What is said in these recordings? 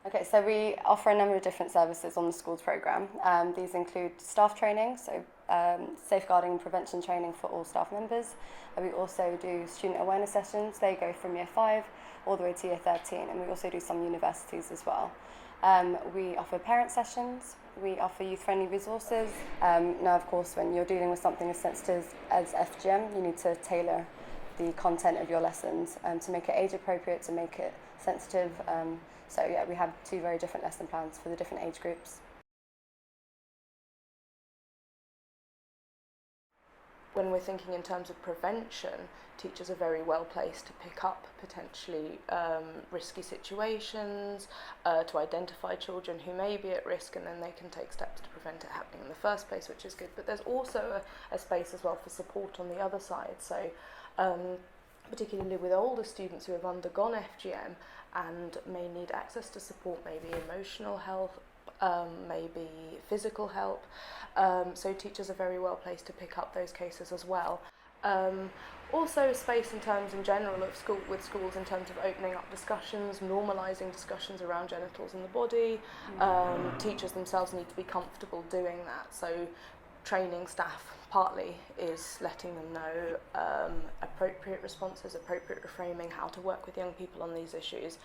Okay, so we offer a number of different services on the schools programme. These include staff training, so safeguarding and prevention training for all staff members. We also do student awareness sessions. They go from year 5 all the way to year 13, and we also do some universities as well. We offer parent sessions. We offer youth-friendly resources. Now, of course, when you're dealing with something as sensitive as FGM, you need to tailor the content of your lessons to make it age appropriate, to make it sensitive. So yeah, we have 2 very different lesson plans for the different age groups. When we're thinking in terms of prevention, teachers are very well placed to pick up potentially risky situations, to identify children who may be at risk, and then they can take steps to prevent it happening in the first place, which is good. But there's also a space as well for support on the other side. So particularly with older students who have undergone FGM and may need access to support, maybe emotional health, maybe physical help. So teachers are very well placed to pick up those cases as well. Also space in terms in general of with schools in terms of opening up discussions, normalising discussions around genitals in the body. Teachers themselves need to be comfortable doing that. So training staff partly is letting them know appropriate responses, appropriate reframing, how to work with young people on these issues.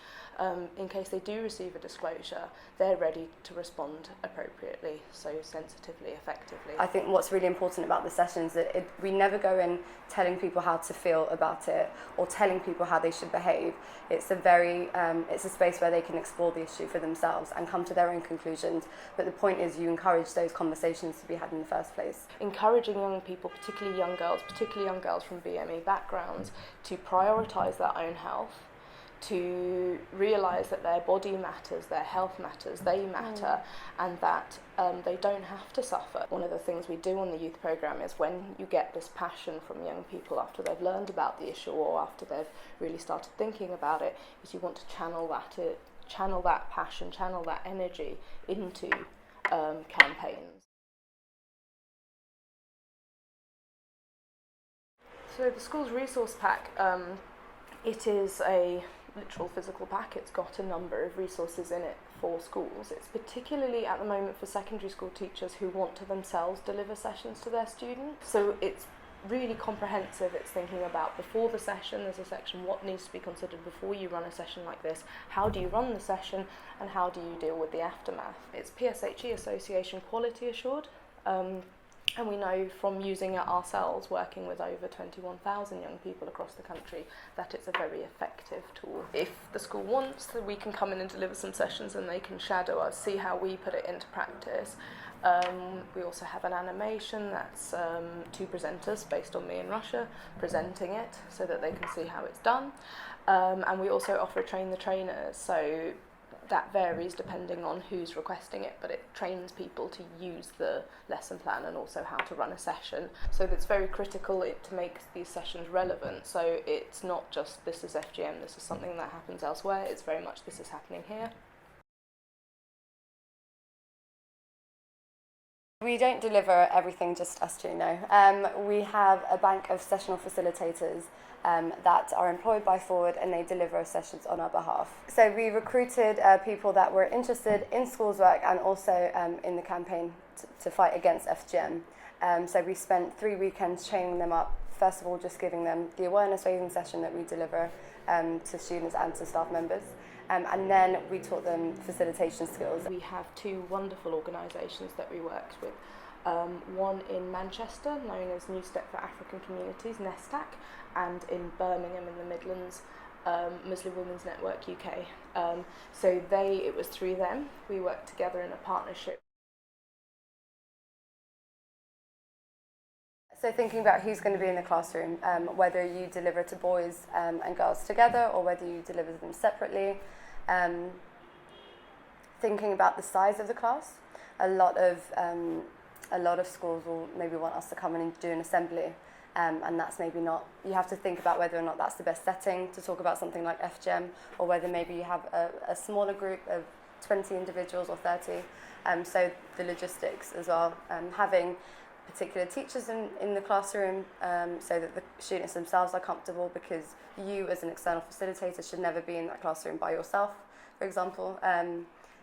In case they do receive a disclosure, they're ready to respond appropriately, so sensitively, effectively. I think what's really important about the sessions is that we never go in telling people how to feel about it or telling people how they should behave. It's a space where they can explore the issue for themselves and come to their own conclusions. But the point is you encourage those conversations to be had in the first place. Encouraging young people, particularly young girls from BME backgrounds, to prioritise their own health, to realise that their body matters, their health matters, they matter, and that they don't have to suffer. One of the things we do on the youth programme is when you get this passion from young people after they've learned about the issue or after they've really started thinking about it, is you want to channel that passion, channel that energy into campaigns. So the school's resource pack, it is a literal physical pack. It's got a number of resources in it for schools. It's particularly at the moment for secondary school teachers who want to themselves deliver sessions to their students. So it's really comprehensive. It's thinking about before the session, there's a section what needs to be considered before you run a session like this, how do you run the session, and how do you deal with the aftermath. It's PSHE Association quality assured. And we know from using it ourselves, working with over 21,000 young people across the country, that it's a very effective tool. If the school wants, we can come in and deliver some sessions and they can shadow us, see how we put it into practice. We also have an animation that's 2 presenters based on me in Russia presenting it so that they can see how it's done. And we also offer a train the trainers, so that varies depending on who's requesting it, but it trains people to use the lesson plan and also how to run a session. So it's very critical to make these sessions relevant. So it's not just this is FGM, this is something that happens elsewhere, it's very much this is happening here. We don't deliver everything just us two, no. We have a bank of sessional facilitators that are employed by Forward, and they deliver sessions on our behalf. So we recruited people that were interested in schools work and also in the campaign to fight against FGM. So we spent 3 weekends training them up, first of all just giving them the awareness raising session that we deliver to students and to staff members. And then we taught them facilitation skills. We have 2 wonderful organisations that we worked with. One in Manchester, known as New Step for African Communities, NESTAC, and in Birmingham in the Midlands, Muslim Women's Network UK. So it was through them. We worked together in a partnership. So thinking about who's going to be in the classroom, whether you deliver to boys and girls together or whether you deliver them separately. Thinking about the size of the class, a lot of schools will maybe want us to come in and do an assembly, and that's maybe not. You have to think about whether or not that's the best setting to talk about something like FGM, or whether maybe you have a smaller group of 20 individuals or 30. So the logistics as well, having particular teachers in the classroom, so that the students themselves are comfortable, because you as an external facilitator should never be in that classroom by yourself, for example.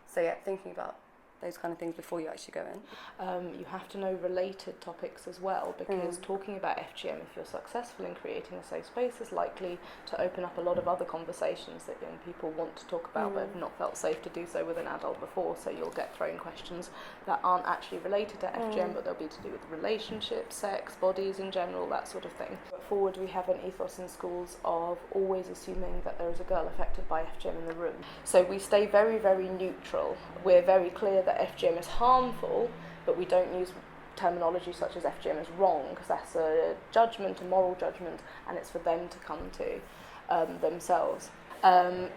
So yeah, thinking about those kind of things before you actually go in. You have to know related topics as well, because talking about FGM, if you're successful in creating a safe space, is likely to open up a lot of other conversations that young people want to talk about but have not felt safe to do so with an adult before. So you'll get thrown questions that aren't actually related to FGM, but they'll be to do with relationships, sex, bodies in general, that sort of thing. But forward, we have an ethos in schools of always assuming that there is a girl affected by FGM in the room. So we stay very, very neutral. We're very clear that FGM is harmful, but we don't use terminology such as FGM is wrong, because that's a judgment, a moral judgment, and it's for them to come to themselves.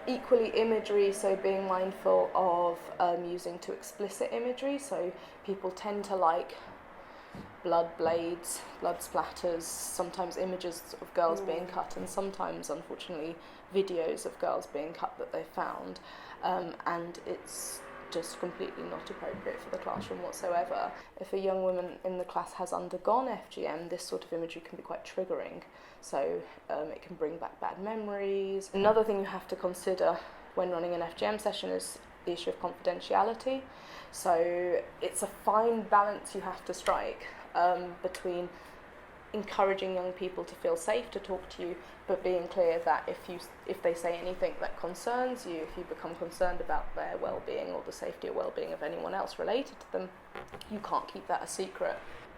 Equally, imagery, so being mindful of using too explicit imagery. So people tend to like blood blades, blood splatters, sometimes images of girls being cut, and sometimes, unfortunately, videos of girls being cut that they found, and it's just completely not appropriate for the classroom whatsoever. If a young woman in the class has undergone FGM, this sort of imagery can be quite triggering, so it can bring back bad memories. Another thing you have to consider when running an FGM session is the issue of confidentiality. So it's a fine balance you have to strike between encouraging young people to feel safe to talk to you, but being clear that if they say anything that concerns you, if you become concerned about their well-being or the safety or well-being of anyone else related to them, you can't keep that a secret.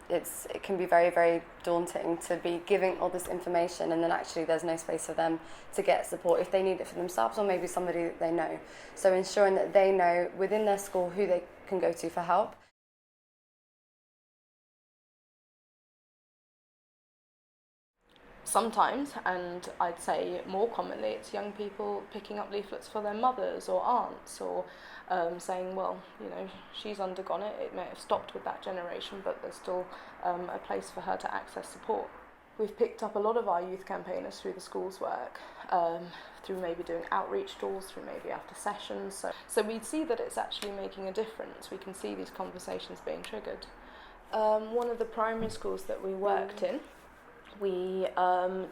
It can be very, very daunting to be giving all this information and then actually there's no space for them to get support if they need it for themselves or maybe somebody that they know. So ensuring that they know within their school who they can go to for help. Sometimes, and I'd say more commonly, it's young people picking up leaflets for their mothers or aunts, or saying, well, you know, she's undergone it, it may have stopped with that generation, but there's still a place for her to access support. We've picked up a lot of our youth campaigners through the school's work, through maybe doing outreach tours, through maybe after sessions. So we see that it's actually making a difference. We can see these conversations being triggered. One of the primary schools that we worked in, we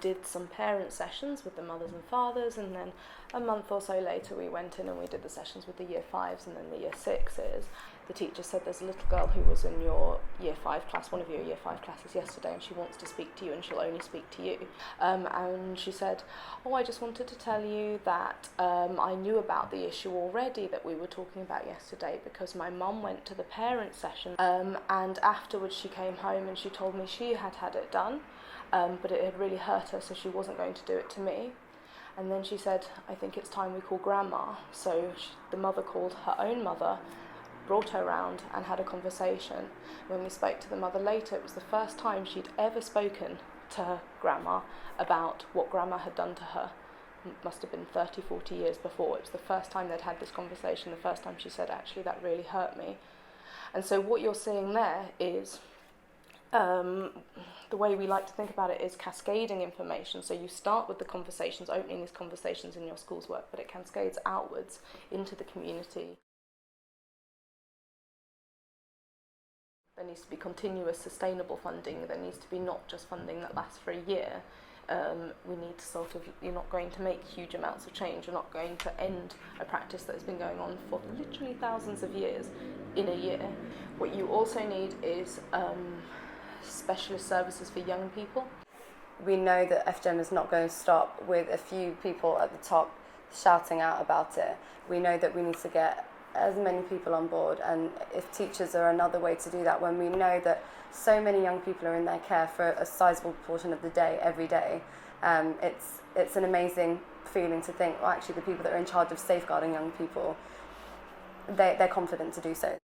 did some parent sessions with the mothers and fathers, and then a month or so later we went in and we did the sessions with the year 5s and then the year 6s. The teacher said, there's a little girl who was in your year 5 class, one of your year 5 classes yesterday, and she wants to speak to you and she'll only speak to you. And she said, oh, I just wanted to tell you that I knew about the issue already that we were talking about yesterday, because my mum went to the parent session and afterwards she came home and she told me she had had it done. But it had really hurt her, so she wasn't going to do it to me. And then she said, I think it's time we call Grandma. So the mother called her own mother, brought her round and had a conversation. When we spoke to the mother later, it was the first time she'd ever spoken to her grandma about what Grandma had done to her. It must have been 30, 40 years before. It was the first time they'd had this conversation, the first time she said, actually, that really hurt me. And so what you're seeing there is the way we like to think about it is cascading information. So you start with the conversations, opening these conversations in your school's work, but it cascades outwards into the community. There needs to be continuous, sustainable funding. There needs to be not just funding that lasts for a year. We need to you're not going to make huge amounts of change. You're not going to end a practice that has been going on for literally thousands of years in a year. What you also need is specialist services for young people. We know that FGM is not going to stop with a few people at the top shouting out about it. We know that we need to get as many people on board, and if teachers are another way to do that, when we know that so many young people are in their care for a sizable portion of the day, every day, it's an amazing feeling to think, well, actually the people that are in charge of safeguarding young people, they're confident to do so.